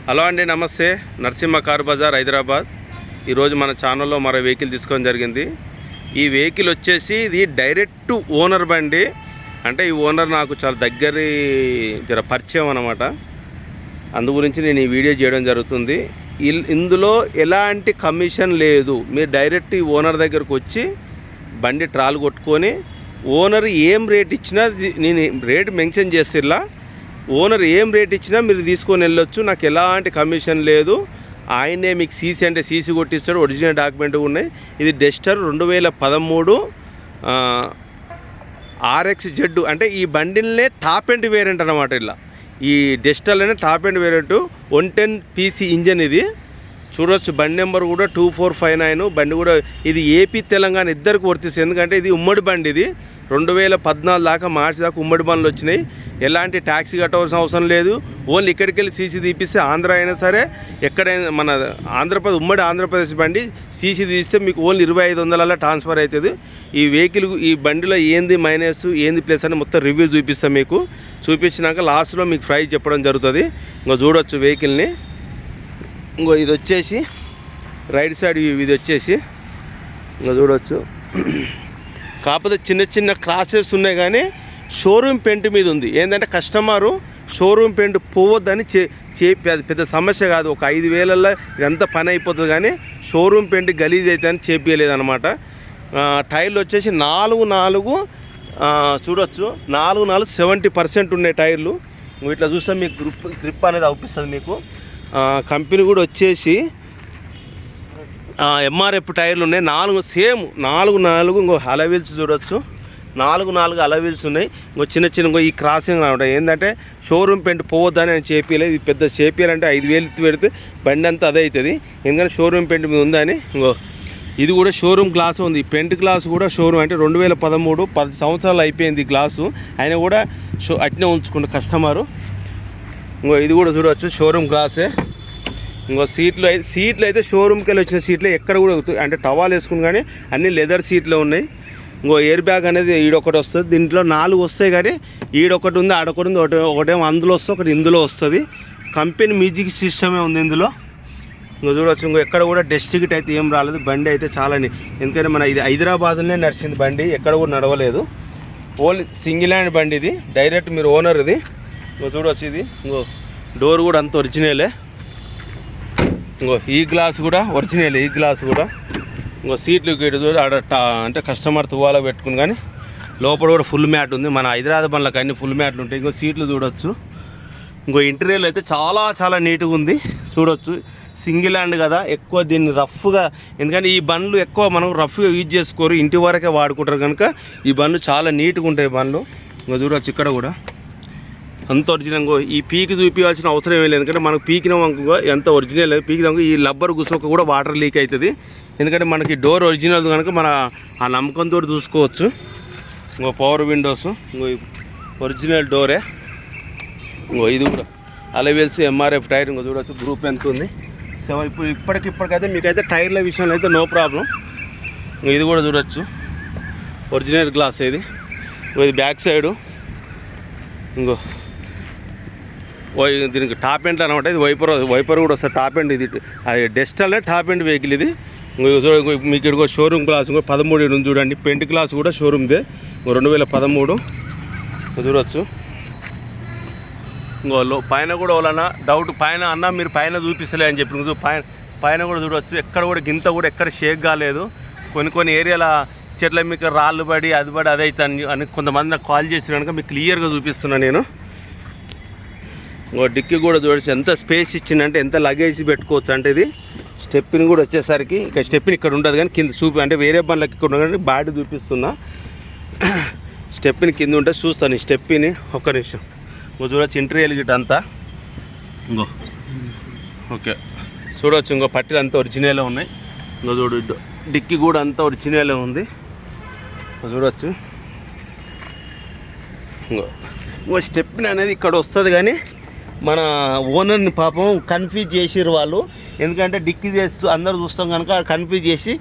Hello అండి, నమస్తే. Narasimha car Bazar Hyderabad. ఈరోజు మన ఛానల్లో మరో వెహికల్ తీసుకోవడం జరిగింది. ఈ వెహికల్ వచ్చేసి ఇది డైరెక్ట్ ఓనర్ బండి. అంటే ఈ ఓనర్ నాకు చాలా దగ్గరి పరిచయం అన్నమాట. అందు గురించి నేను ఈ వీడియో చేయడం జరుగుతుంది. ఇందులో ఎలాంటి కమిషన్ లేదు. మీరు డైరెక్ట్ ఈ ఓనర్ దగ్గరకు వచ్చి బండి ట్రాల్ కొట్టుకొని ఓనర్ ఏం రేట్ ఇచ్చినా, నేను రేట్ మెన్షన్ చేసిర్లా, ఓనర్ ఏం రేట్ ఇచ్చినా మీరు తీసుకొని వెళ్ళొచ్చు. నాకు ఎలాంటి కమిషన్ లేదు. ఆయనే మీకు సీసీ అంటే సీసీ కొట్టిస్తాడు. ఒరిజినల్ డాక్యుమెంట్ ఉన్నాయి. ఇది డస్టర్ 2013 RXZ. అంటే ఈ బండిల్నే టాప్ ఎండ్ వేరియంట్ అనమాట. ఇలా ఈ డస్టర్లోనే top end variant 110 PC engine. ఇది చూడవచ్చు. బండి నెంబర్ కూడా 2459. బండి కూడా ఇది ఏపీ తెలంగాణ ఇద్దరికి వర్తిస్తుంది. ఎందుకంటే ఇది ఉమ్మడి బండి. ఇది 2014 దాకా మార్చి దాకా ఉమ్మడి బండ్లు వచ్చినాయి. ఎలాంటి ట్యాక్సీ కట్టవలసిన అవసరం లేదు. ఓన్లీ ఇక్కడికి వెళ్ళి సీసీ తీపిస్తే, ఆంధ్ర అయినా సరే ఎక్కడైనా మన ఆంధ్రప్రదేశ్ ఉమ్మడి ఆంధ్రప్రదేశ్ బండి సీసీ తీస్తే మీకు ఓన్లీ 2500 ట్రాన్స్ఫర్ అవుతుంది. ఈ వెహికల్ ఈ బండిలో ఏంది మైనస్ ఏంది ప్లస్ అని మొత్తం రివ్యూ చూపిస్తాం మీకు. చూపించినాక లాస్ట్లో మీకు ప్రైస్ చెప్పడం జరుగుతుంది. ఇంకో చూడవచ్చు వెహికల్ని. ఇంకో ఇది వచ్చేసి రైట్ సైడ్ ఇది వచ్చేసి ఇంకా చూడవచ్చు. కాకపోతే చిన్న చిన్న క్రాసెస్ ఉన్నాయి, కానీ షోరూమ్ పెయింట్ మీద ఉంది. ఏంటంటే కస్టమరు షోరూమ్ పెయింట్ పోవద్దని పెద్ద సమస్య కాదు. ఒక 5000 ఇదంతా పని అయిపోతుంది, కానీ షోరూమ్ పెయింట్ గలీజ్ అయితే అని చేపించలేదన్నమాట. టైర్లు వచ్చేసి 4 చూడవచ్చు. 4 70% ఉన్నాయి టైర్లు. ఇట్లా చూస్తే మీకు గ్రిప్ అనేది అవుపిస్తుంది మీకు. కంపెనీ కూడా వచ్చేసి MRF టైర్లు ఉన్నాయి. 4 సేమ్ 4 ఇంకో అలవీల్స్ చూడవచ్చు. 4 అలవీల్స్ ఉన్నాయి. ఇంకో చిన్న ఇంకో ఈ క్రాసింగ్ అనమాట. ఏంటంటే షోరూమ్ పెయింట్ పోవద్దని అని చేపియలేదు. ఇది పెద్ద చేపియాలంటే 5000 పెడితే బండి అంతా అదే అవుతుంది. ఎందుకంటే షోరూమ్ పెయింట్ మీద ఉందని. ఇంకో ఇది కూడా షోరూమ్ గ్లాస్ ఉంది. పెయింట్ గ్లాస్ కూడా షోరూమ్ అంటే 2013 10 సంవత్సరాలు అయిపోయింది గ్లాసు. ఆయన కూడా అట్నే ఉంచుకుంటే కస్టమరు. ఇంకో ఇది కూడా చూడవచ్చు షోరూమ్ గ్లాసే. ఇంకో సీట్లు అయితే షోరూమ్కి వెళ్ళి వచ్చిన సీట్లు ఎక్కడ కూడా అంటే టవాల్ వేసుకుని, కానీ అన్ని లెదర్ సీట్లు ఉన్నాయి. ఇంకో ఎయిర్ బ్యాగ్ అనేది ఈడొకటి వస్తుంది. దీంట్లో 4 వస్తాయి, కానీ ఈడొకటి ఉంది, ఆడొకటి ఉంది. ఒకటేమో అందులో వస్తుంది, ఒకటి ఇందులో వస్తుంది. కంపెనీ మ్యూజిక్ సిస్టమే ఉంది ఇందులో. ఇంకో చూడవచ్చు. ఇంకో ఎక్కడ కూడా డస్టిగిట్ అయితే ఏం రాలేదు. బండి అయితే చాలా ఎందుకంటే మన ఇది హైదరాబాద్లోనే నడిచింది బండి, ఎక్కడ కూడా నడవలేదు. ఓన్లీ సింగిల్ హ్యాండ్ బండి ఇది. డైరెక్ట్ మీరు ఓనర్ ఇది. ఇంకో చూడవచ్చు. ఇది ఇంకో డోర్ కూడా అంత ఒరిజినలే. ఇంకో ఈ గ్లాస్ కూడా ఒరిజినల్. ఈ గ్లాస్ కూడా ఇంకో సీట్లు ఆడ అంటే కస్టమర్ తువాల పెట్టుకుని, కానీ లోపల కూడా ఫుల్ మ్యాట్ ఉంది. మన హైదరాబాద్ బండ్లకు అన్ని ఫుల్ మ్యాట్లు ఉంటాయి. ఇంకో సీట్లు చూడవచ్చు. ఇంకో ఇంటీరియర్ అయితే చాలా నీట్గా ఉంది. చూడవచ్చు. సింగిల్ హ్యాండ్ కదా, ఎక్కువ దీన్ని రఫ్గా, ఎందుకంటే ఈ బండ్లు ఎక్కువ మనం రఫ్గా యూజ్ చేసుకోరు, ఇంటి వరకే వాడుకుంటారు కనుక ఈ బండ్లు చాలా నీట్గా ఉంటాయి బండ్లు. ఇంకో చూడవచ్చు. ఇక్కడ కూడా అంత ఒరిజినల్. ఈ పీకి చూపించాల్సిన అవసరం ఏం లేదు, ఎందుకంటే మనకు పీకిన వంక ఎంత ఒరిజినల్ పీకిన ఈ లబ్బర్ గుసోక కూడా వాటర్ లీక్ అవుతుంది. ఎందుకంటే మనకి డోర్ ఒరిజినల్ కనుక మన ఆ నమ్మకంతో చూసుకోవచ్చు. ఇంకో పవర్ విండోస్. ఇంకో ఒరిజినల్ డోరే. ఇంకో ఇది కూడా అలవీల్స్ MRF టైర్. ఇంకో చూడవచ్చు. గ్రూప్ ఎంత ఉంది 7. ఇప్పటికైతే మీకైతే టైర్ల విషయంలో అయితే నో ప్రాబ్లం. ఇది కూడా చూడవచ్చు. ఒరిజినల్ గ్లాస్ ఇది. ఇది బ్యాక్ సైడు. ఇంకో దీనికి టాప్ ఎండ్ అనమాట. ఇది వైపర్ కూడా వస్తుంది. టాప్ ఎండ్ ఇది. అది డస్టర్లే టాప్ ఎండ్ వెహికల్ ఇది. మీకు ఇక్కడ షోరూమ్ గ్లాస్ 13 ఉంది చూడండి. పెయింట్ గ్లాస్ కూడా షోరూమ్దే 2013 చూడవచ్చు. ఇంకో పైన కూడా వాళ్ళన్నా డౌట్ పైన అన్న మీరు పైన చూపిస్తలే అని చెప్పి పైన కూడా చూడవచ్చు. ఎక్కడ కూడా గింత కూడా ఎక్కడ షేక్ కాలేదు. కొన్ని ఏరియాల చెట్ల మీకు రాళ్ళు పడి అది పడి అదైతే అని కొంతమంది నాకు కాల్ చేసి కనుక మీకు క్లియర్గా చూపిస్తున్నాను నేను. ఇంకో డిక్కీ కూడా చూడవచ్చు. ఎంత స్పేస్ ఇచ్చిందంటే ఎంత లగేజ్ పెట్టుకోవచ్చు. అంటే ఇది స్టెప్ని కూడా వచ్చేసరికి ఇక స్టెప్ని ఇక్కడ ఉండదు, కానీ కింద అంటే వేరే బండ్లకి ఇక్కడ ఉండదు, కానీ బాడీ చూపిస్తున్నా. స్టెప్ని కింద ఉంటే చూస్తాను. ఈ స్టెప్ని ఒక్క నిమిషం. ఇంకో చూడవచ్చు. ఇంటీరియర్ గిట్ అంతా ఇంకో ఓకే చూడవచ్చు. ఇంకో పట్టీలు అంతా ఒరిజినలే ఉన్నాయి. ఇంకో చూడు. డిక్కీ కూడా అంతా ఒరిజినలే ఉంది. చూడవచ్చు. ఇంకో స్టెప్ని అనేది ఇక్కడ వస్తుంది, కానీ మన ఓనర్ని పాపం కన్ఫ్యూజ్ చేసిర్రు వాళ్ళు. ఎందుకంటే డిక్కీ చేస్తూ అందరూ చూస్తాం కనుక కన్ఫ్యూజ్ చేసి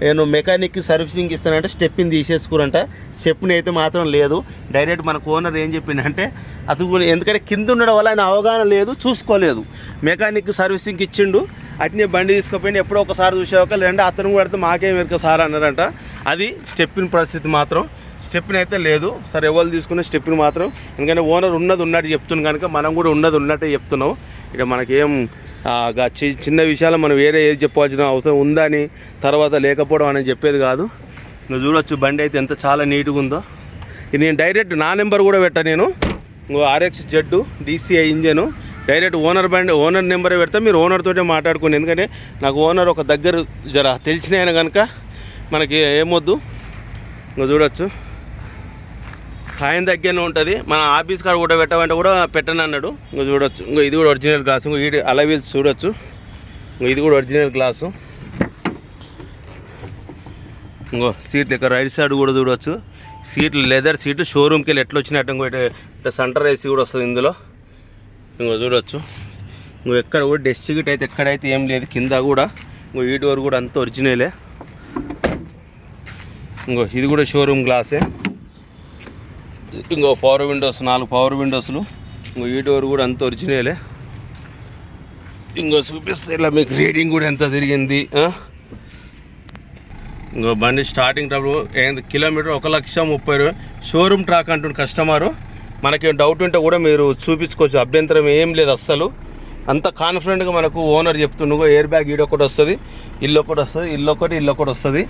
నేను మెకానిక్ సర్వీసింగ్ ఇస్తానంటే స్టెప్ని తీసేసుకురంట. స్టెప్ని అయితే మాత్రం లేదు. డైరెక్ట్ మనకు ఓనర్ ఏం చెప్పిందంటే అతను ఎందుకంటే కింద ఉండడం వల్ల ఆయన అవగాహన లేదు, చూసుకోలేదు. మెకానిక్ సర్వీసింగ్ ఇచ్చిండు, అట్నే బండి తీసుకుపోయింది. ఎప్పుడో ఒకసారి చూసేవాక లేదంటే అతను కూడా మాకేం వెనుక సార్ అన్నారంట. అది స్టెప్పిన పరిస్థితి మాత్రం. స్టెప్ని అయితే లేదు. సరే ఎవరు తీసుకున్న స్టెప్ని మాత్రం, ఎందుకంటే ఓనర్ ఉన్నట్టు చెప్తున్నాం కనుక మనం కూడా ఉన్నట్టే చెప్తున్నాం. ఇక మనకేం చిన్న విషయాలు మనం వేరే ఏది చెప్పవలసిన అవసరం ఉందని తర్వాత లేకపోవడం అనేది చెప్పేది కాదు. నువ్వు చూడొచ్చు బండి అయితే ఎంత చాలా నీట్గా ఉందో. ఇది నేను డైరెక్ట్ నా నెంబర్ కూడా పెట్టా. నేను RX Z DCI engine direct owner నెంబరే పెడతా. మీరు ఓనర్ తోటే మాట్లాడుకోండి. ఎందుకంటే నాకు ఓనర్ ఒక దగ్గర తెలిసిన ఆయన కనుక మనకి ఏమొద్దు. నువ్వు చూడొచ్చు ఆయన దగ్గరనే ఉంటుంది. మన ఆఫీస్ కాడ కూడా పెట్టమంటే కూడా పెట్టను అన్నాడు. ఇంకో చూడొచ్చు, ఇంకో ఇది కూడా ఒరిజినల్ గ్లాసు. ఇంకో ఇది అలవీల్స్ చూడొచ్చు. ఇది కూడా ఒరిజినల్ గ్లాసు. ఇంకో సీట్ దగ్గర రైట్ సైడ్ కూడా చూడొచ్చు. సీట్లు లెదర్ సీటు షోరూమ్కి వెళ్ళి ఎట్లా వచ్చినట్టు ఇంకో సెంటర్ ఏసీ కూడా వస్తుంది ఇందులో. ఇంకో చూడొచ్చు. ఇంకో ఎక్కడ కూడా డస్ట్ గిట్ అయితే ఎక్కడైతే ఏం లేదు. కింద కూడా ఇంకో ఈ డోర్ కూడా అంతా ఒరిజినలే. ఇంకో ఇది కూడా షోరూమ్ గ్లాసే. ఇంకో పవర్ విండోస్, 4 పవర్ విండోస్లు. ఇంకో ఈ డోర్ కూడా అంత ఒరిజినలే. ఇంకో చూపిస్తే ఇలా మీకు రీడింగ్ కూడా ఎంత తిరిగింది. ఇంకో బండి starting trouble kilometre 1,30,000 showroom track అంటుండే కస్టమరు. మనకి డౌట్ ఉంటే కూడా మీరు చూపించుకోవచ్చు, అభ్యంతరం ఏం లేదు అస్సలు. అంత కాన్ఫిడెంట్గా మనకు ఓనర్ చెప్తుండో. ఎయిర్ బ్యాగ్ ఈడొకటి వస్తుంది, ఇల్లొకటి వస్తుంది, ఇల్లొకటి వస్తుంది.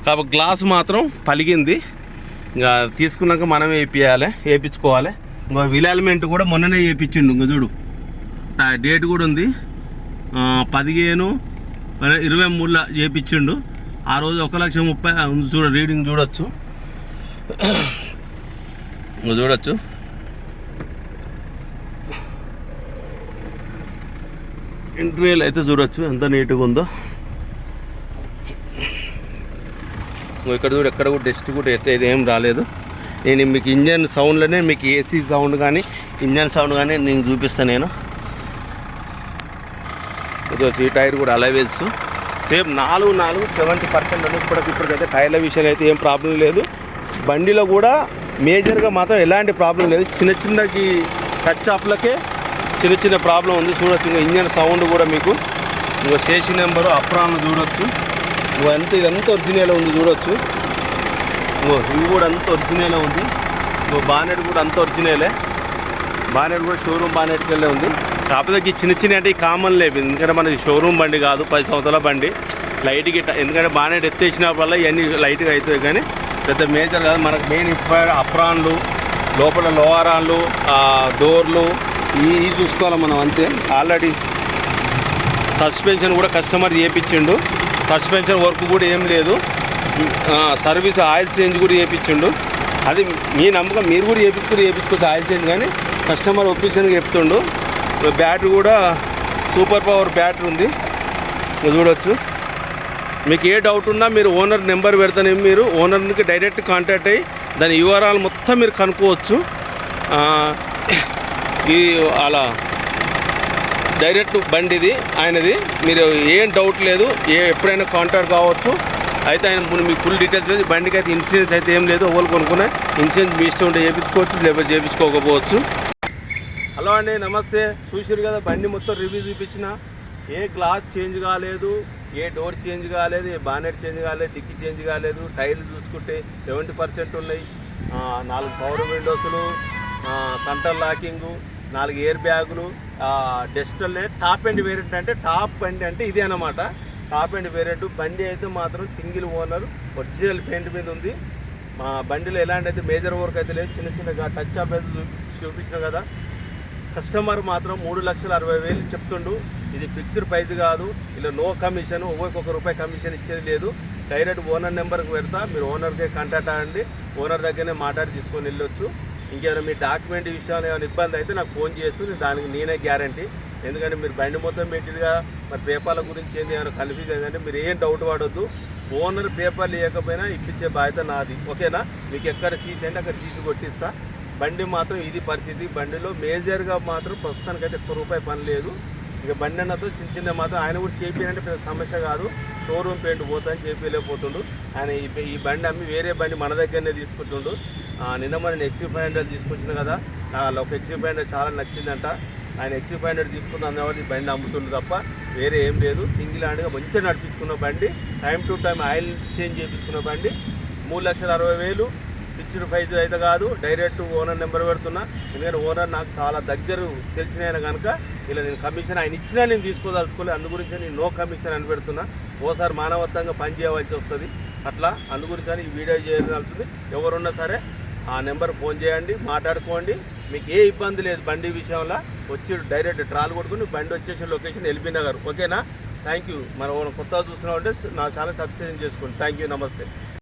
కాబట్టి గ్లాస్ మాత్రం పలిగింది. ఇంకా తీసుకున్నాక మనమే వేయించుకోవాలి. ఇంకో విలాల్మెంట్ కూడా మొన్ననే వేయించిండు. ఇంకా చూడు డేట్ కూడా ఉంది, 15/23 చేయించిండు. ఆ రోజు 1,30,000 చూడ రీడింగ్ చూడొచ్చు. ఇంకా చూడొచ్చు ఇంటీరియర్ అయితే చూడొచ్చు ఎంత నీట్గా ఉందో. ఇక్కడ చూడు ఎక్కడ కూడా డస్ట్ కూడా ఎట్లా ఏం రాలేదు. నేను మీకు ఇంజన్ సౌండ్లోనే మీకు ఏసీ సౌండ్ కానీ ఇంజన్ సౌండ్ కానీ నేను చూపిస్తాను. నేను ఇది వచ్చి ఈ టైర్ కూడా అలవీల్స్ సేమ్ 4 70% ఉంది. ఇప్పటికైతే టైర్ల విషయంలో అయితే ఏం ప్రాబ్లం లేదు. బండిలో కూడా మేజర్గా మాత్రం ఎలాంటి ప్రాబ్లం లేదు. చిన్నకి టచ్ అప్లకే చిన్న ప్రాబ్లం ఉంది. చూడొచ్చు ఇంకా ఇంజన్ సౌండ్ కూడా మీకు ఇంకో స్టేషన్ నెంబరు అప్రాన్ చూడొచ్చు. ఇదంతా ఒరిజినల్ ఉంది చూడొచ్చు. ఇవి కూడా అంత ఒరిజినలే ఉంది. బానెట్ కూడా అంత ఒరిజినలే. బానెట్ కూడా షోరూమ్ బానెట్కి వెళ్ళే ఉంది. కాకపోతే ఈ చిన్న అంటే ఈ కామన్ లేవు. ఎందుకంటే మనది షోరూమ్ బండి కాదు, 10 సంవత్సరాల బండి. లైట్గా ఎందుకంటే బానెట్ ఎత్తేసినప్పుడల్లా ఇవన్నీ లైట్గా అవుతాయి కానీ పెద్ద మేజర్ కాదు. మనకు మెయిన్ ఇప్పుడు అప్రాన్లు, లోపల లోహారాన్లు, డోర్లు ఇవి చూసుకోవాలి మనం అంతే. ఆల్రెడీ సస్పెన్షన్ కూడా కస్టమర్ చేయించిండు. సస్పెన్షన్ వర్క్ కూడా ఏం లేదు. సర్వీస్ ఆయిల్ చేంజ్ కూడా చేయించిండు. అది మీ నమ్మకం, మీరు కూడా చేయించుకోవచ్చు ఆయిల్ చేంజ్. కానీ కస్టమర్ ఒపీషన్గా చెప్తుండు. బ్యాటరీ కూడా సూపర్ పవర్ బ్యాటరీ ఉంది. చూడవచ్చు. మీకు ఏ డౌట్ ఉన్నా మీరు ఓనర్ నెంబర్ పెడతానే మీరు ఓనర్కి డైరెక్ట్ కాంటాక్ట్ అయ్యి దాని వివరాలు మొత్తం మీరు కనుక్కోవచ్చు. ఈ అలా డైరెక్ట్ బండిది ఆయనది, మీరు ఏం డౌట్ లేదు. ఎప్పుడైనా కాంటాక్ట్ కావచ్చు. అయితే ఆయన మీకు ఫుల్ డీటెయిల్స్ లేదు. బండికి అయితే ఇన్సూరెన్స్ అయితే ఏం లేదు. ఎవరు కొనుక్కున్నా ఇన్సూరెన్స్ మీ ఇష్టం ఉంటే చేయించుకోవచ్చు, లేకపోతే చేయించుకోకపోవచ్చు. హలో అండి, నమస్తే. చూసారు కదా బండి మొత్తం రివ్యూ చూపించిన. ఏ గ్లాస్ చేంజ్ కాలేదు, ఏ డోర్ చేంజ్ కాలేదు, ఏ బానెట్ చేంజ్ కాలేదు, డిక్కీ చేంజ్ కాలేదు. టైర్లు చూసుకుంటే 70% ఉన్నాయి. 4 పవర్ విండోస్లు, సెంటర్ లాకింగు, 4 ఎయిర్ బ్యాగులు, డస్టర్లే. టాప్ అండ్ వేరియంట్ అంటే టాప్ బండి అంటే ఇదే అన్నమాట. టాప్ అండ్ వేరియంట్ బండి అయితే మాత్రం సింగిల్ ఓనర్ ఒరిజినల్ పెయింట్ మీద ఉంది. మా బండిలో ఎలాంటి అయితే మేజర్ వర్క్ అయితే లేదు. చిన్నగా టచ్ అప్ అయితే చూపించిన కదా. కస్టమర్ మాత్రం 3,60,000 చెప్తుండు. ఇది ఫిక్స్డ్ ప్రైస్ కాదు. ఇలా నో కమిషన్, ఒక్కొక్క రూపాయి కమిషన్ ఇచ్చేది లేదు. డైరెక్ట్ ఓనర్ నెంబర్కి పెడతా, మీరు ఓనర్కే కాంటాక్ట్ అవ్వండి. ఓనర్ దగ్గరనే మాట్లాడి తీసుకొని వెళ్ళొచ్చు. ఇంకేమైనా మీ డాక్యుమెంట్ విషయాలు ఏమైనా ఇబ్బంది అయితే నాకు ఫోన్ చేయొచ్చు. దానికి నేనే గ్యారంటీ. ఎందుకంటే మీరు బండి మొత్తం పెట్టిగా మరి పేపర్ల గురించి ఏంది ఏమైనా కన్ఫ్యూజ్ అయిందంటే మీరు ఏం డౌట్ పడొద్దు. ఓనర్ పేపర్లు ఇవ్వకపోయినా ఇప్పించే బాధ్యత నాది. ఓకేనా? మీకు ఎక్కడ సీసీ అంటే అక్కడ సీసీ కొట్టిస్తా. బండి మాత్రం ఇది పరిస్థితి. బండిలో మేజర్గా మాత్రం ప్రస్తుతానికైతే ₹1 పని లేదు. ఇక బండి అన్నతో చిన్న చిన్న మాత్రం ఆయన కూడా చేపియాలంటే పెద్ద సమస్య కాదు, షోరూమ్ పెయింట్ పోతాని చేపియలేకపోతుండు. ఆయన ఈ బండి అమ్మి వేరే బండి మన దగ్గరనే తీసుకుంటుండు. నిన్న మన XC500 తీసుకొచ్చిన కదా, నాకు ఒక XC500 చాలా నచ్చిందంట. ఆయన XC500 తీసుకున్నాం కాబట్టి ఈ బండి అమ్ముతుండు తప్ప వేరే ఏం లేదు. సింగిల్ హ్యాండ్గా మంచిగా నడిపించుకున్న బండి, time to time oil change చేయించుకున్న బండి. 3,60,000 ఫిక్స్డ్ ప్రైజ్ అయితే కాదు, డైరెక్ట్ ఓనర్ నెంబర్ పెడుతున్నా. ఎందుకంటే ఓనర్ నాకు చాలా దగ్గర తెలిసిన ఆయన కనుక ఇలా నేను కమిషన్ ఆయన ఇచ్చినా నేను తీసుకోదలుచుకోలేదు. అందు గురించి నేను నో కమిషన్ అని పెడుతున్నా. ఓసారి మానవత్వంగా పని చేయవలసి వస్తుంది అట్లా. అందు గురించి ఈ వీడియో చేయాల్సింది. ఎవరున్నా సరే ఆ నెంబర్ ఫోన్ చేయండి, మాట్లాడుకోండి. మీకు ఏ ఇబ్బంది లేదు బండి విషయంలో. వచ్చి డైరెక్ట్ ట్రాల్ కొట్టుకుని బండి వచ్చేసి లొకేషన్ ఎల్బీ నగర్. ఓకేనా? Thank you. మనం కొత్తగా చూస్తున్నామంటే నా ఛానల్ సబ్స్క్రైబ్ చేసుకోండి. Thank you. నమస్తే.